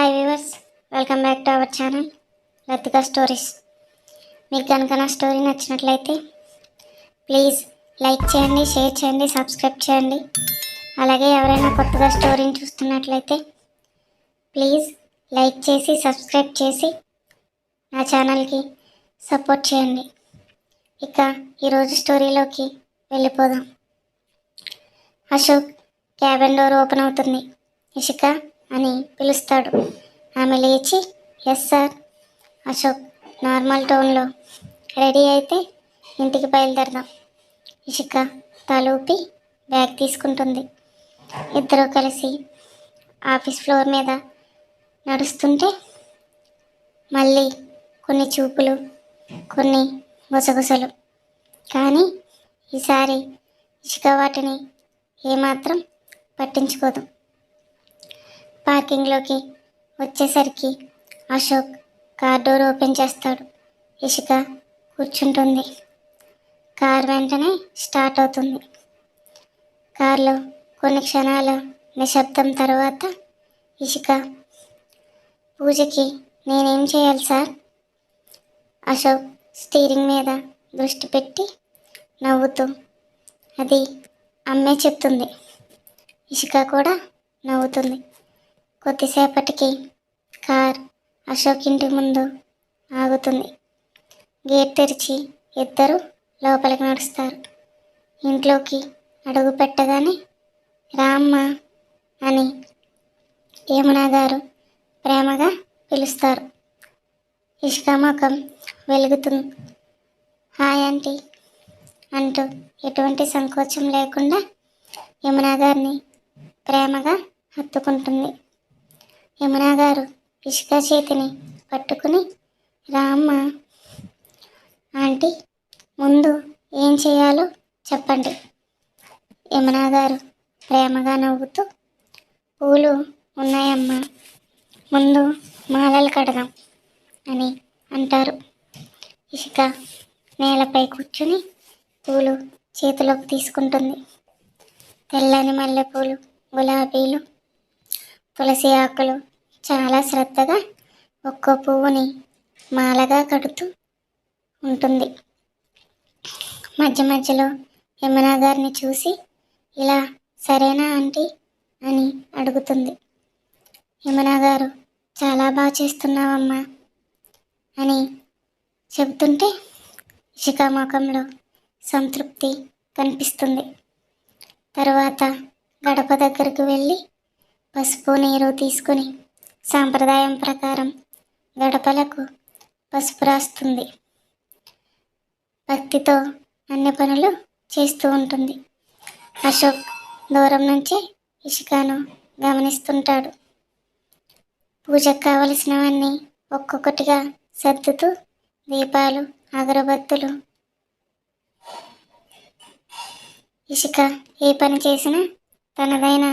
Hi viewers, welcome back to our channel Latika stories. మీకు కనుక నా స్టోరీ నచ్చినట్లయితే ప్లీజ్ లైక్ చేయండి, షేర్ చేయండి, సబ్స్క్రైబ్ చేయండి. అలాగే ఎవరైనా కొత్తగా స్టోరీని చూస్తున్నట్లయితే ప్లీజ్ లైక్ చేసి సబ్స్క్రైబ్ చేసి నా ఛానల్కి సపోర్ట్ చేయండి. ఇక ఈరోజు స్టోరీలోకి వెళ్ళిపోదాం. అశోక్ క్యాబిన్ డోర్ ఓపెన్ అవుతుంది. ఇషిక అని పిలుస్తాడు. ఆమె లేచి ఎస్ సార్. అశోక్ నార్మల్ టోన్లో రెడీ అయితే ఇంటికి బయలుదేరదాం. ఇషిక తలూపి బ్యాగ్ తీసుకుంటుంది. ఇద్దరు కలిసి ఆఫీస్ ఫ్లోర్ మీద నడుస్తుంటే మళ్ళీ కొన్ని చూపులు, కొన్ని గుసగుసలు. కానీ ఈసారి ఇషిక వాటిని ఏమాత్రం పట్టించుకోదు. పార్కింగ్లోకి వచ్చేసరికి అశోక్ కార్ డోర్ ఓపెన్ చేస్తాడు. ఇషిక కూర్చుంటుంది. కార్ వెంటనే స్టార్ట్ అవుతుంది. కార్లో కొన్ని క్షణాల నిశ్శబ్దం తర్వాత ఇషిక, పూజకి నేనేం చేయాలి సార్? అశోక్ స్టీరింగ్ మీద దృష్టి పెట్టి నవ్వుతూ, అది అమ్మే చెప్తుంది. ఇషిక కూడా నవ్వుతుంది. కొద్దిసేపటికి కార్ అశోక్ ఇంటి ముందు ఆగుతుంది. గేట్ తెరిచి ఇద్దరు లోపలికి నడుస్తారు. ఇంట్లోకి అడుగు పెట్టగానే రామ్మ అని యమున గారు ప్రేమగా పిలుస్తారు. ఇషిక ముఖం వెలుగుతుంది. హాయ్ ఆంటీ అంటూ ఎటువంటి సంకోచం లేకుండా యమున గారిని ప్రేమగా హత్తుకుంటుంది. యమున గారు ఇషిక చేతిని పట్టుకుని, రామ్మ ఆంటీ, ముందు ఏం చేయాలో చెప్పండి. యమున గారు ప్రేమగా నవ్వుతూ, పూలు ఉన్నాయమ్మా, ముందు మాలలు కడదాం అని అంటారు. ఇషిక నేలపై కూర్చుని పూలు చేతిలోకి తీసుకుంటుంది. తెల్లని మల్లెపూలు, గులాబీలు, తులసి ఆకులు చాలా శ్రద్ధగా ఒక్కో పువ్వుని మాలగా కడుతూ ఉంటుంది. మధ్య మధ్యలో యమున గారిని చూసి, ఇలా సరేనా ఆంటీ అని అడుగుతుంది. యమున గారు చాలా బాగా చేస్తున్నావమ్మా అని చెబుతుంటే ఇషిక ముఖంలో సంతృప్తి కనిపిస్తుంది. తరువాత గడప దగ్గరకు వెళ్ళి పసుపు నీరు తీసుకుని సాంప్రదాయం ప్రకారం గడపలకు పసుపు రాస్తుంది. భక్తితో అన్ని పనులు చేస్తూ ఉంటుంది. అశోక్ దూరం నుంచే ఇషికను గమనిస్తుంటాడు. పూజకు కావలసినవన్నీ ఒక్కొక్కటిగా సర్దుతూ దీపాలు, అగరబత్తులు. ఇషిక ఏ పని చేసినా తనదైన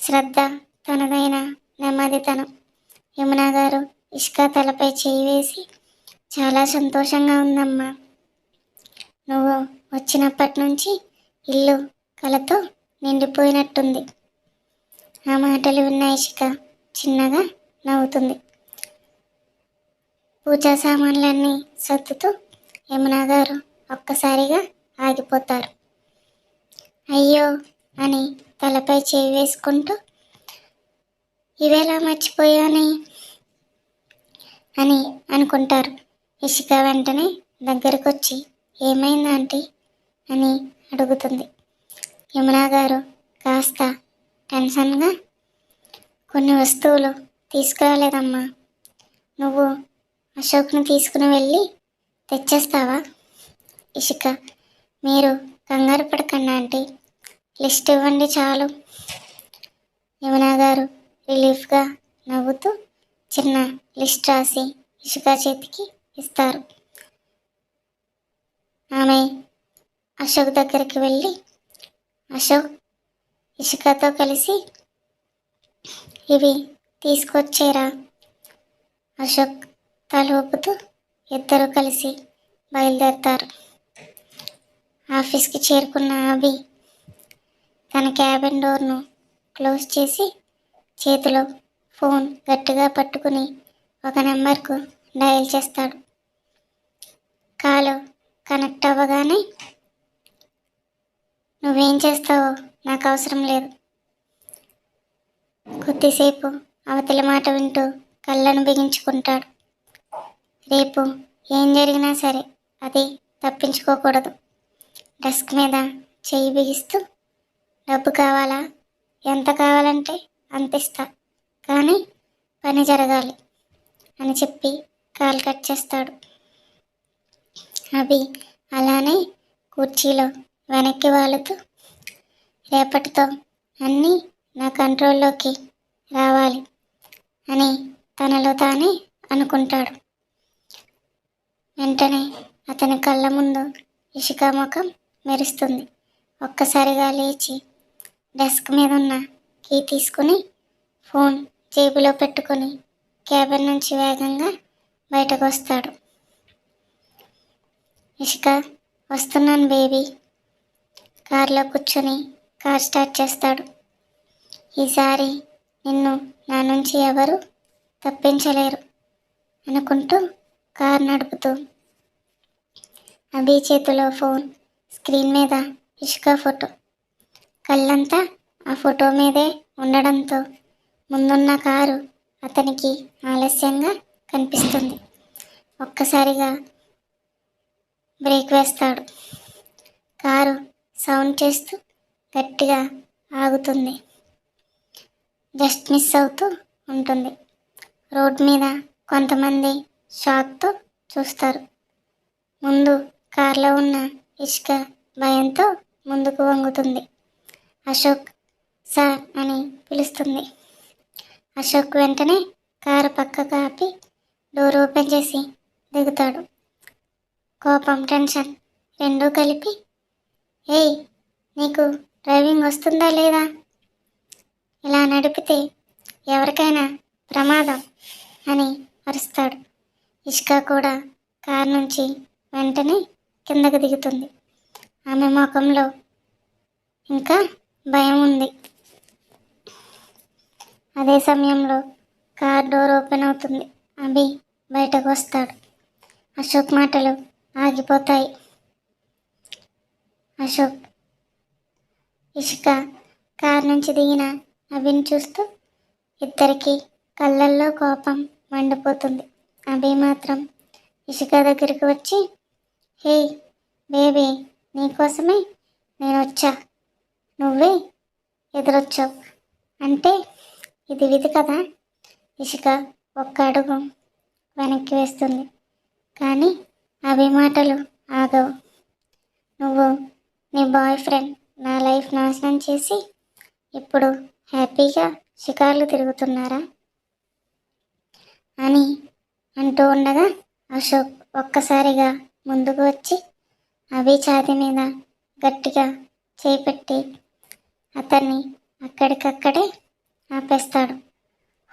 శ్రద్ధ, తనదైన నెమ్మదితనం. యమున గారు ఇషిక తలపై చేయి వేసి, చాలా సంతోషంగా ఉందమ్మా, నువ్వు వచ్చినప్పటి నుంచి ఇల్లు కలతో నిండిపోయినట్టుంది. ఆ మాటలు విన్న ఇషిక చిన్నగా నవ్వుతుంది. పూజా సామాన్లన్నీ సర్దుతూ యమున గారు ఒక్కసారిగా ఆగిపోతారు. అయ్యో అని తలపై చేయి వేసుకుంటూ, ఇవేలా మర్చిపోయాని అని అనుకుంటారు. ఇషిక వెంటనే దగ్గరకు వచ్చి, ఏమైంది ఆంటీ అని అడుగుతుంది. యమున గారు కాస్త టెన్షన్గా, కొన్ని వస్తువులు తీసుకురాలేదమ్మా, నువ్వు అశోక్ని తీసుకుని వెళ్ళి తెచ్చేస్తావా? ఇషిక, మీరు కంగారు పడకండి ఆంటీ, లిస్ట్ ఇవ్వండి చాలు. యమున గారు రిలీఫ్గా నవ్వుతూ చిన్న లిస్ట్ రాసి ఇషిక చేతికి ఇస్తారు. ఆమె అశోక్ దగ్గరికి వెళ్ళి, అశోక్, ఇషికతో కలిసి ఇవి తీసుకొచ్చేరా. అశోక్ తల ఊపుతూ ఇద్దరు కలిసి బయలుదేరతారు. ఆఫీస్కి చేరుకున్న అభి తన క్యాబిన్ డోర్ను క్లోజ్ చేసి చేతిలో ఫోన్ గట్టిగా పట్టుకుని ఒక నెంబర్కు డయల్ చేస్తాడు. కాలు కనెక్ట్ అవ్వగానే, నువ్వేం చేస్తావో నాకు అవసరం లేదు. కొద్దిసేపు అవతలి మాట వింటూ కళ్ళను బిగించుకుంటాడు. రేపు ఏం జరిగినా సరే అది తప్పించుకోకూడదు. డెస్క్ మీద చెయ్యి బిగిస్తూ, డబ్బు కావాలా? ఎంత కావాలంటే అంత ఇస్తా, కానీ పని జరగాలి అని చెప్పి కాల్ కట్ చేస్తాడు. అభి అలానే కుర్చీలో వెనక్కి వాలుతూ, రేపటితో అన్నీ నా కంట్రోల్లోకి రావాలి అని తనలో తానే అనుకుంటాడు. వెంటనే అతని కళ్ళ ముందు ఇషిక ముఖం మెరుస్తుంది. ఒక్కసారిగా లేచి డెస్క్ మీద ఉన్న కీ తీసుకుని ఫోన్ జేబులో పెట్టుకుని క్యాబిన్ నుంచి వేగంగా బయటకు వస్తాడు. ఇషిక, వస్తున్నాను బేబీ. కారులో కూర్చొని కార్ స్టార్ట్ చేస్తాడు. ఈసారి నిన్ను నా నుంచి ఎవరు తప్పించలేరు అనుకుంటూ కార్ నడుపుతూ, అభి చేతిలో ఫోన్, స్క్రీన్ మీద ఇషిక ఫోటో. కళ్ళంతా ఆ ఫోటో మీదే ఉండడంతో ముందున్న కారు అతనికి ఆలస్యంగా కనిపిస్తుంది. ఒక్కసారిగా బ్రేక్ వేస్తాడు. కారు సౌండ్ చేస్తూ గట్టిగా ఆగుతుంది. జస్ట్ మిస్ అవుతూ ఉంటుంది. రోడ్ మీద కొంతమంది షాక్తో చూస్తారు. ముందు కారులో ఉన్న ఇషిక భయంతో ముందుకు వంగుతుంది. అశోక్ సార్ అని పిలుస్తుంది. అశోక్ వెంటనే కారు పక్కకు ఆపి డోర్ ఓపెన్ చేసి దిగుతాడు. కోపం, టెన్షన్ రెండూ కలిపి, ఏయ్, నీకు డ్రైవింగ్ వస్తుందా లేదా? ఇలా నడిపితే ఎవరికైనా ప్రమాదం అని అరుస్తాడు. ఇషిక కూడా కారు నుంచి వెంటనే కిందకు దిగుతుంది. ఆమె ముఖంలో ఇంకా భయం ఉంది. అదే సమయంలో కార్ డోర్ ఓపెన్ అవుతుంది. అభి బయటకు వస్తాడు. అశోక్ మాటలు ఆగిపోతాయి. అశోక్, ఇషిక కార్ నుంచి దిగిన అభిని చూస్తూ ఇద్దరికి కళ్ళల్లో కోపం మండిపోతుంది. అభి మాత్రం ఇషిక దగ్గరికి వచ్చి, హే బేబీ, నీకోసమే నేను వచ్చా, నువ్వే ఎదురొచ్చావు అంటే ఇది విధి కదా. ఇషిక ఒక్క అడుగు వెనక్కి వేస్తుంది. కానీ అభి మాటలు ఆగవు. నువ్వు, నీ బాయ్ ఫ్రెండ్ నా లైఫ్ నాశనం చేసి ఇప్పుడు హ్యాపీగా షికార్లు తిరుగుతున్నారా అని అంటూ ఉండగా అశోక్ ఒక్కసారిగా ముందుకు వచ్చి అభి ఛాతీ మీద గట్టిగా చేపెట్టి అతన్ని అక్కడికక్కడే ఆపేస్తాడు.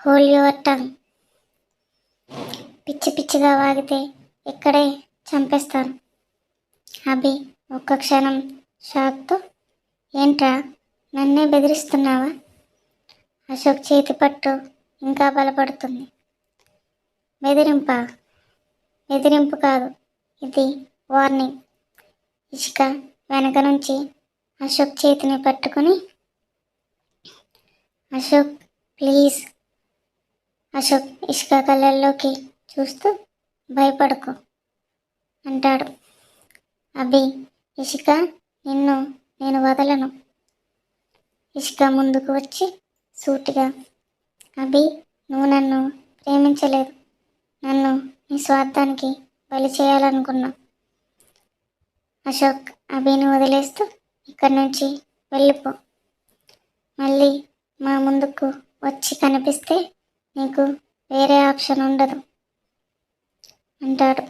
Whole your tongue. పిచ్చి పిచ్చిగా వాగితే ఇక్కడే చంపేస్తాను. అభి ఒక్క క్షణం షాక్తో, ఏంట్రా, నన్నే బెదిరిస్తున్నావా? అశోక్ చేతి పట్టు ఇంకా బలపడుతుంది. బెదిరింపా? బెదిరింపు కాదు, ఇది వార్నింగ్. ఇషిక వెనక నుంచి అశోక్ చేతిని పట్టుకుని, అశోక్ ప్లీజ్. అశోక్ ఇషిక కళ్ళల్లోకి చూస్తూ, భయపడకు అంటాడు. అభి, ఇషిక, నిన్ను నేను వదలను. ఇషిక ముందుకు వచ్చి సూటిగా, అభి, నువ్వు నన్ను ప్రేమించలేదు, నన్ను నీ స్వార్థానికి బలి చేయాలనుకున్నావు. అశోక్ అభిని వదిలేస్తూ, ఇక్కడి నుంచి వెళ్ళిపో. మళ్ళీ మా ముందుకు వచ్చి కనిపిస్తే నీకు వేరే ఆప్షన్ ఉండదు అంటాడు.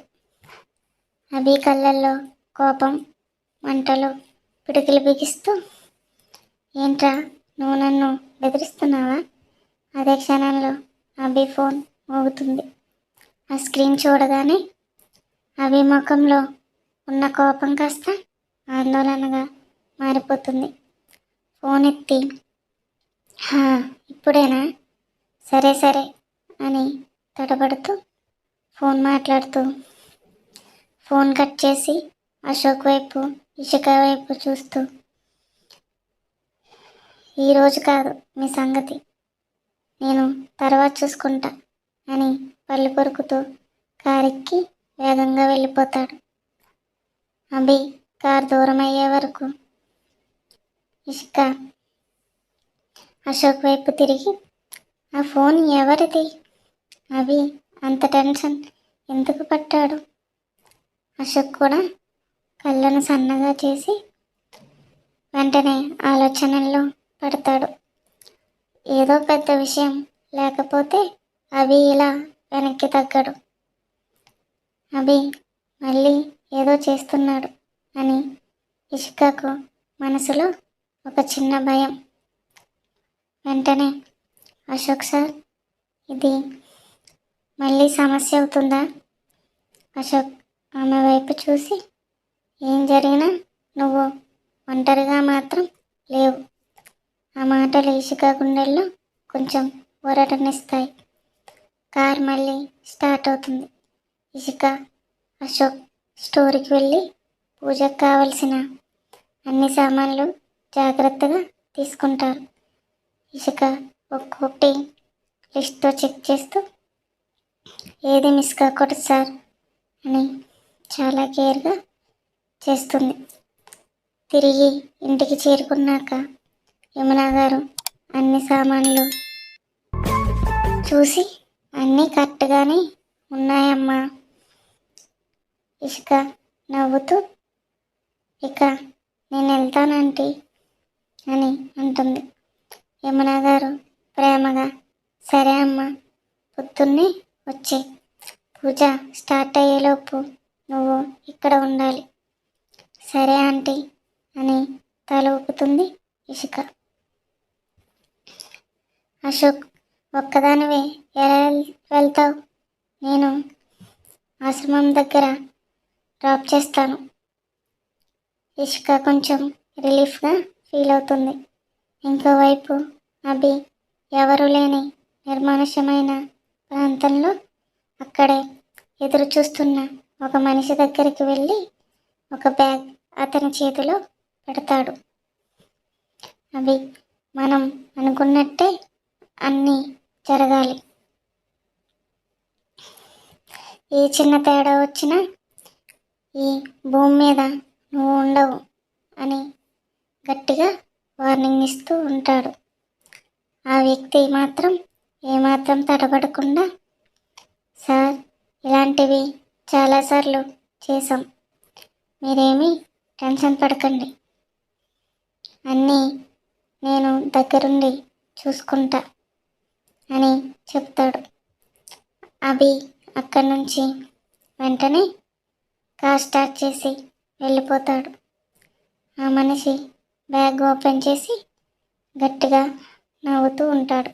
అభి కళ్ళల్లో కోపం మంటలు పిడికిలు బిగిస్తూ, ఏంట్రా, నువ్వు నన్ను బెదిరిస్తున్నావా? అదే క్షణంలో అభి ఫోన్ మోగుతుంది. ఆ స్క్రీన్ చూడగానే అభి ముఖంలో ఉన్న కోపం కాస్త ఆందోళనగా మారిపోతుంది. ఫోన్ ఎత్తి, హా, ఇప్పుడేనా? సరే సరే అని తడబడుతూ ఫోన్ మాట్లాడుతూ ఫోన్ కట్ చేసి అశోక్ వైపు ఇషిక వైపు చూస్తూ, ఈరోజు కాదు మీ సంగతి, నేను తర్వాత చూసుకుంటా అని పళ్ళు కొరుకుతూ కారెక్కి వేగంగా వెళ్ళిపోతాడు. అభి కారు దూరం అయ్యే వరకు ఇషిక అశోక్ వైపు తిరిగి, ఆ ఫోన్ ఎవరిది? అభి అంత టెన్షన్ ఎందుకు పట్టాడు? అశోక్ కూడా కళ్ళను సన్నగా చేసి వెంటనే ఆలోచనల్లో పడతాడు. ఏదో పెద్ద విషయం లేకపోతే అభి ఇలా వెనక్కి తగ్గడు. అభి మళ్ళీ ఏదో చేస్తున్నాడు అని ఇషికకు మనసులో ఒక చిన్న భయం. వెంటనే, అశోక్ సార్, ఇది మళ్ళీ సమస్య అవుతుందా? అశోక్ ఆమె వైపు చూసి, ఏం జరిగినా నువ్వు ఒంటరిగా మాత్రం లేవు. ఆ మాటలు ఇషిక గుండెల్లో కొంచెం ఊరటనిస్తాయి. కార్ మళ్ళీ స్టార్ట్ అవుతుంది. ఇషిక, అశోక్ స్టోర్కి వెళ్ళి పూజకు కావలసిన అన్ని సామాన్లు జాగ్రత్తగా తీసుకుంటారు. ఇషిక ఒక్కొక్కటి లిస్ట్తో చెక్ చేస్తూ, ఏది మిస్ కాకూడదు సార్ అని చాలా కేర్గా చేస్తుంది. తిరిగి ఇంటికి చేరుకున్నాక యమున గారు అన్ని సామాన్లు చూసి, అన్నీ కరెక్ట్గానే ఉన్నాయమ్మా. ఇషిక నవ్వుతూ, ఇక నేను వెళ్తానంటీ అని అంటుంది. యమున గారు ప్రేమగా, సరే అమ్మా, పొద్దున్నే వచ్చే పూజ స్టార్ట్ అయ్యేలోపు నువ్వు ఇక్కడ ఉండాలి. సరే ఆంటీ అని తల ఊపుతుంది ఇషిక. అశోక్, ఒక్కదానివే ఎలా వెళ్తావు? నేను ఆశ్రమం దగ్గర డ్రాప్ చేస్తాను. ఇషిక కొంచెం రిలీఫ్గా ఫీల్ అవుతుంది. ఇంకోవైపు అభి ఎవరు లేని నిర్మానుష్యమైన ప్రాంతంలో అక్కడే ఎదురు చూస్తున్న ఒక మనిషి దగ్గరికి వెళ్ళి ఒక బ్యాగ్ అతని చేతిలో పెడతాడు. అభి, మనం అనుకున్నట్టే అన్నీ జరగాలి. ఏ చిన్న తేడా వచ్చినా ఈ భూమి మీద నువ్వు ఉండవు అని గట్టిగా వార్నింగ్ ఇస్తూ ఉంటాడు. ఆ వ్యక్తి మాత్రం ఏమాత్రం తడబడకుండా, సార్, ఇలాంటివి చాలాసార్లు చేశాం, మీరేమీ టెన్షన్ పడకండి, అన్నీ నేను దగ్గరుండి చూసుకుంటా అని చెప్తాడు. అభి అక్కడి నుంచి వెంటనే కార్ స్టార్ట్ చేసి వెళ్ళిపోతాడు. ఆ మనిషి బ్యాగ్ ఓపెన్ చేసి గట్టిగా నవ్వుతూ ఉంటాడు.